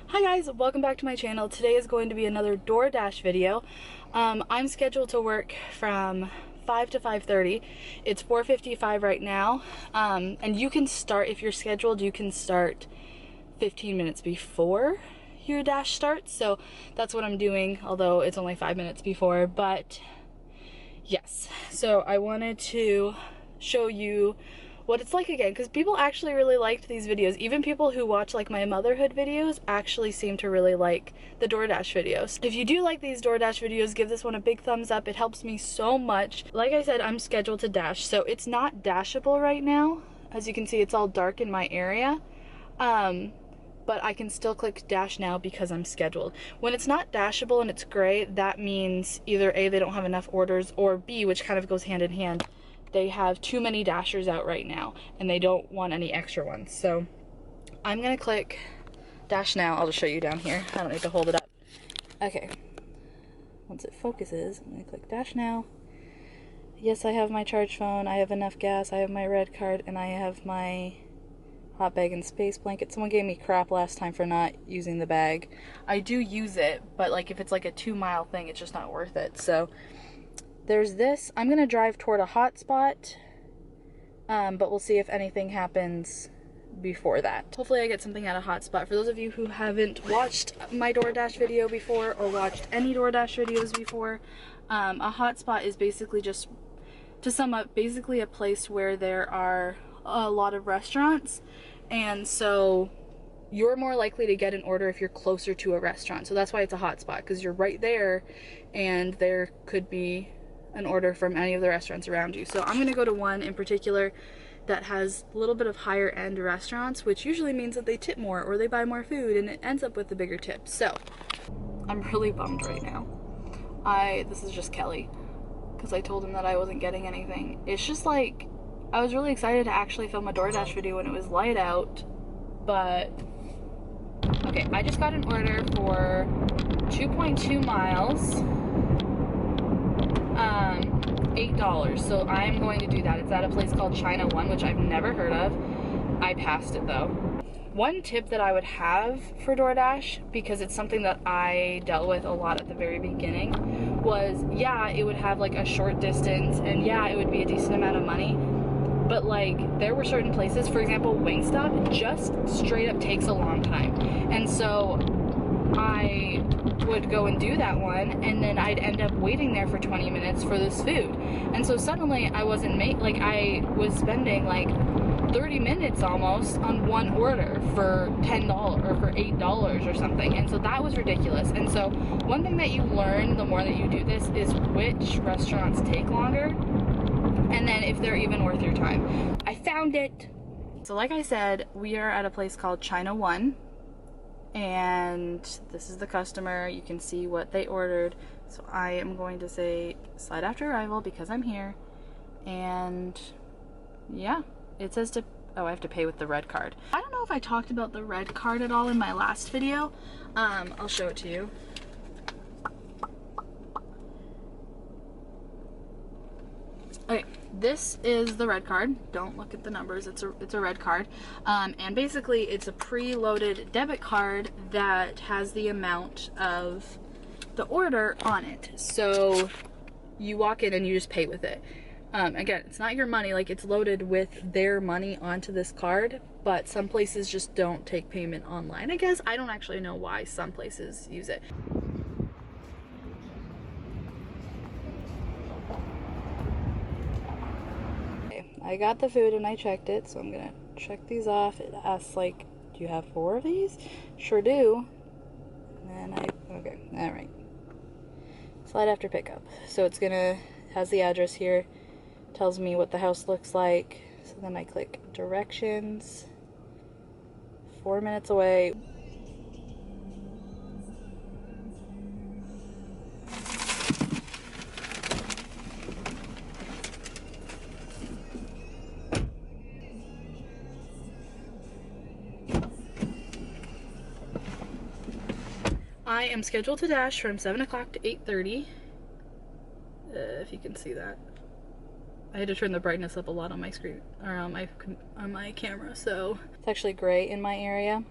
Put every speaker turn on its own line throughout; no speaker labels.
Hi guys, welcome back to my channel. Today is going to be another DoorDash video. I'm scheduled to work from 5 to 5:30. It's 4:55 right now. And you can start, if you're scheduled, you can start 15 minutes before your dash starts. So that's what I'm doing, although it's only 5 minutes before. But yes, so I wanted to show you what it's like again, because people actually really liked these videos. Even people who watch like my motherhood videos actually seem to really like the DoorDash videos. If you do like these DoorDash videos, give this one a big thumbs up. It helps me so much. Like I said, I'm scheduled to dash, so it's not dashable right now. As you can see, it's all dark in my area. But I can still click dash now because I'm scheduled. When it's not dashable and it's gray, that means either A, they don't have enough orders, or B, which kind of goes hand in hand, they have too many dashers out right now and they don't want any extra ones. So I'm gonna click dash now. I'll just show you down here. I don't need to hold it up. Okay, once it focuses, I'm gonna click dash now. Yes, I have my charge phone, I have enough gas, I have my red card, and I have my hot bag and space blanket. Someone gave me crap last time for not using the bag. I do use it, but like if it's like a 2-mile thing, it's just not worth it. So there's this. I'm gonna drive toward a hotspot, but we'll see if anything happens before that. Hopefully I get something at a hotspot. For those of you who haven't watched my DoorDash video before or watched any DoorDash videos before, a hotspot is basically, just to sum up, basically a place where there are a lot of restaurants, and so you're more likely to get an order if you're closer to a restaurant. So that's why it's a hotspot, because you're right there and there could be an order from any of the restaurants around you. So I'm gonna go to one in particular that has a little bit of higher end restaurants, which usually means that they tip more or they buy more food and it ends up with a bigger tip. So I'm really bummed right now. This is just Kelly, because I told him that I wasn't getting anything. It's just like, I was really excited to actually film a DoorDash video when it was light out, but okay, I just got an order for 2.2 miles, $8. So I'm going to do that. It's at a place called China One, which I've never heard of. I passed it though. One tip that I would have for DoorDash, because it's something that I dealt with a lot at the very beginning, was yeah, it would have like a short distance and yeah, it would be a decent amount of money. But like, there were certain places, for example, Wingstop just straight up takes a long time. And so I would go and do that one, and then I'd end up waiting there for 20 minutes for this food. And so suddenly I wasn't I was spending like 30 minutes almost on one order for $10 or for $8 or something. And so that was ridiculous. And so one thing that you learn the more that you do this is which restaurants take longer, and then if they're even worth your time. I found it. So like I said, we are at a place called China One, and this is the customer. You can see what they ordered. So I am going to say slide after arrival because I'm here. And yeah, it says to, oh, I have to pay with the red card. I don't know if I talked about the red card at all in my last video. I'll show it to you. Okay, this is the red card. Don't look at the numbers, it's a red card. And basically it's a preloaded debit card that has the amount of the order on it. So you walk in and you just pay with it. Again, it's not your money, like it's loaded with their money onto this card, but some places just don't take payment online. I guess I don't actually know why some places use it. I got the food and I checked it, so I'm gonna check these off. It asks like, do you have 4 of these? Sure do. And then okay, all right. Slide after pickup. So it's has the address here, tells me what the house looks like. So then I click directions, 4 minutes away. I am scheduled to dash from 7 o'clock to 8:30. If you can see that. I had to turn the brightness up a lot on my screen, or on my camera, so it's actually gray in my area,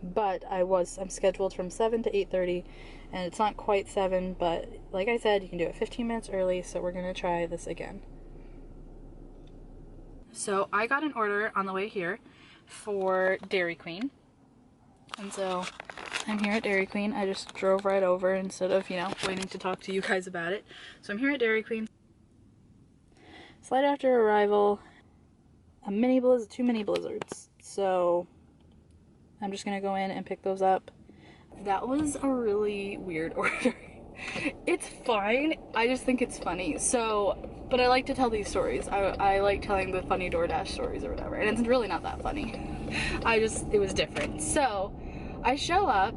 but I'm scheduled from 7 to 8:30, and it's not quite 7, but like I said, you can do it 15 minutes early, so we're gonna try this again. So I got an order on the way here for Dairy Queen, and so I'm here at Dairy Queen. I just drove right over instead of, you know, waiting to talk to you guys about it. So I'm here at Dairy Queen. Slight after arrival, two mini blizzards. So I'm just gonna go in and pick those up. That was a really weird order. It's fine, I just think it's funny. So, but I like to tell these stories. I like telling the funny DoorDash stories or whatever, and it's really not that funny. It was different. So I show up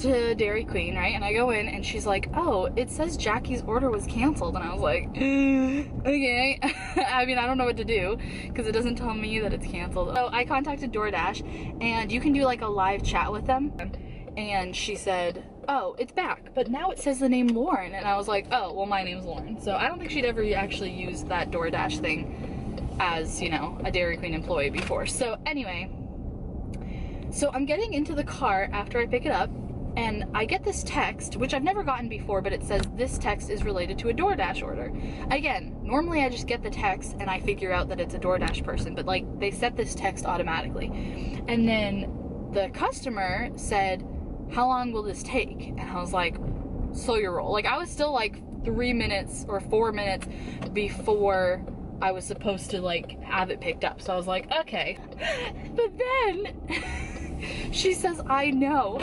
to Dairy Queen, right? And I go in and she's like, oh, it says Jackie's order was canceled. And I was like, okay. I mean, I don't know what to do because it doesn't tell me that it's canceled. So I contacted DoorDash, and you can do like a live chat with them. And she said, oh, it's back, but now it says the name Lauren. And I was like, oh, well, my name's Lauren. So I don't think she'd ever actually used that DoorDash thing as, you know, a Dairy Queen employee before. So anyway, so I'm getting into the car after I pick it up, and I get this text, which I've never gotten before, but it says this text is related to a DoorDash order. Again, normally I just get the text and I figure out that it's a DoorDash person, but like they set this text automatically. And then the customer said, how long will this take? And I was like, slow your roll. Like I was still like 3 minutes or 4 minutes before I was supposed to like have it picked up. So I was like, okay. But then she says, I know.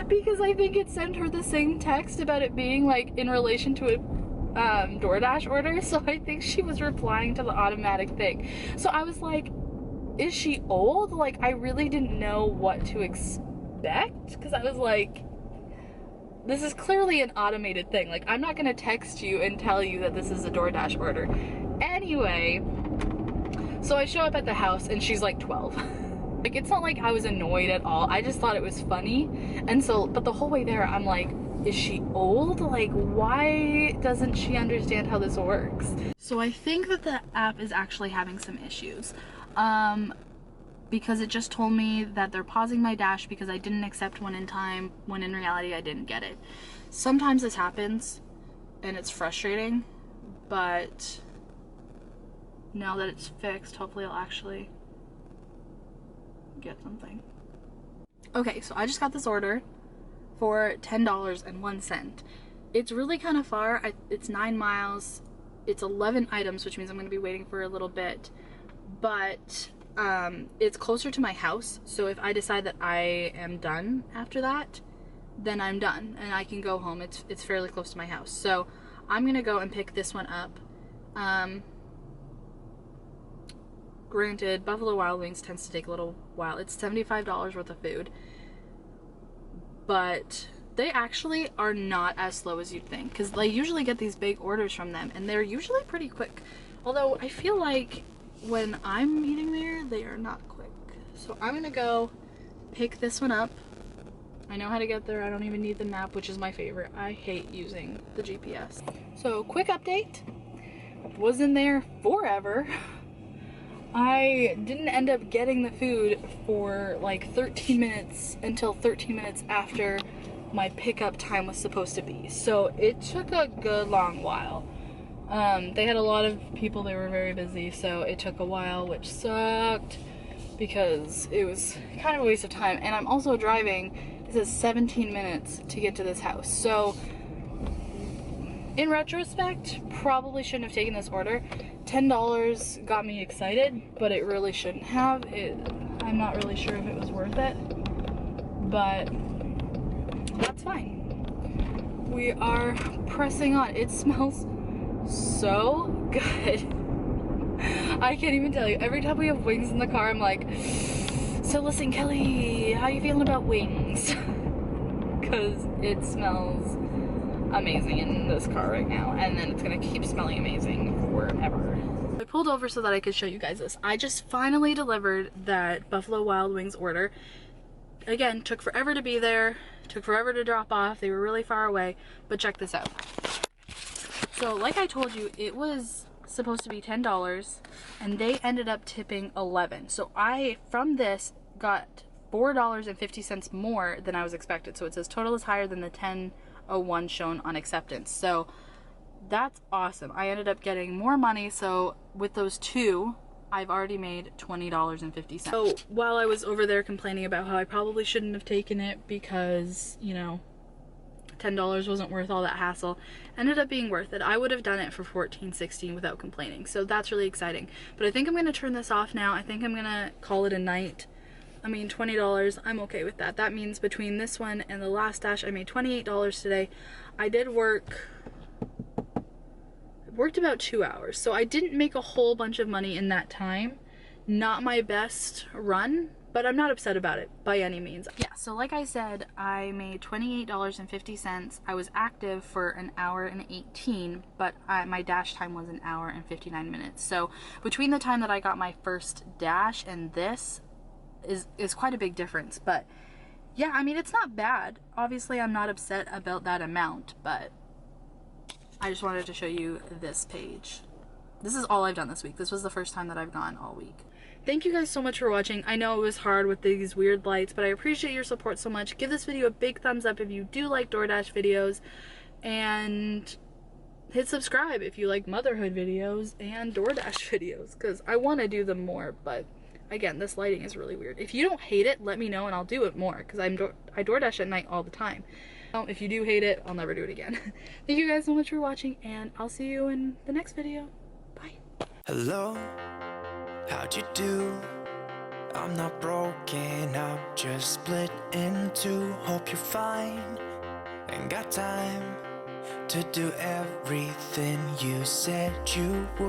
Because I think it sent her the same text about it being like in relation to a DoorDash order. So I think she was replying to the automatic thing. So I was like, is she old? Like I really didn't know what to expect, because I was like, this is clearly an automated thing. Like I'm not gonna text you and tell you that this is a DoorDash order. Anyway, so I show up at the house and she's like 12. Like it's not like I was annoyed at all. I just thought it was funny. And so, but the whole way there I'm like, is she old? Like why doesn't she understand how this works? So I think that the app is actually having some issues. Because it just told me that they're pausing my dash because I didn't accept one in time, when in reality I didn't get it. Sometimes this happens and it's frustrating, but now that it's fixed, hopefully I'll actually get something. Okay, so I just got this order for $10.01. It's really kind of far. It's 9 miles. It's 11 items, which means I'm going to be waiting for a little bit. But it's closer to my house, so if I decide that I am done after that, then I'm done and I can go home. It's fairly close to my house, so I'm gonna go and pick this one up. Granted, Buffalo Wild Wings tends to take a little while. It's $75 worth of food, but they actually are not as slow as you'd think, because I usually get these big orders from them and they're usually pretty quick, although I feel like when I'm eating there, they are not quick. So I'm gonna go pick this one up. I know how to get there. I don't even need the map, which is my favorite. I hate using the GPS. So quick update. Was in there forever. I didn't end up getting the food for like 13 minutes until 13 minutes after my pickup time was supposed to be. So it took a good long while. They had a lot of people, they were very busy, so it took a while, which sucked because it was kind of a waste of time. And I'm also driving, it says 17 minutes to get to this house. So in retrospect, probably shouldn't have taken this order. $10 got me excited, but it really shouldn't have. I'm not really sure if it was worth it, but that's fine. We are pressing on. It smells so good. I can't even tell you. Every time we have wings in the car, I'm like, so listen, Kelly, how you feeling about wings? Because it smells amazing in this car right now, and then it's gonna keep smelling amazing forever. I pulled over so that I could show you guys this. I just finally delivered that Buffalo Wild Wings order. Again, took forever to be there, took forever to drop off. They were really far away, but check this out. So like I told you, it was supposed to be $10 and they ended up tipping $11. So from this, got $4.50 more than I was expected. So it says total is higher than the $10.01 shown on acceptance. So that's awesome. I ended up getting more money. So with those two, I've already made $20.50. So while I was over there complaining about how I probably shouldn't have taken it because, you know, $10 wasn't worth all that hassle, ended up being worth it. I would have done it for $14.16 without complaining. So that's really exciting. But I think I'm going to turn this off now. I think I'm going to call it a night. I mean, $20, I'm okay with that. That means between this one and the last dash, I made $28 today. I did worked about 2 hours, so I didn't make a whole bunch of money in that time. Not my best run, but I'm not upset about it by any means. Yeah, so like I said, I made $28.50. I was active for an hour and 18, but my dash time was an hour and 59 minutes. So between the time that I got my first dash and this is quite a big difference. But yeah, I mean, it's not bad. Obviously, I'm not upset about that amount, but I just wanted to show you this page. This is all I've done this week. This was the first time that I've gone all week. Thank you guys so much for watching. I know it was hard with these weird lights, but I appreciate your support so much. Give this video a big thumbs up if you do like DoorDash videos, and hit subscribe if you like motherhood videos and DoorDash videos, because I want to do them more, but again, this lighting is really weird. If you don't hate it, let me know and I'll do it more, because I DoorDash at night all the time. If you do hate it, I'll never do it again. Thank you guys so much for watching, and I'll see you in the next video. Bye.
Hello, how'd you do? I'm not broken, I'm just split in two. Hope you're fine, ain't got time to do everything you said you would.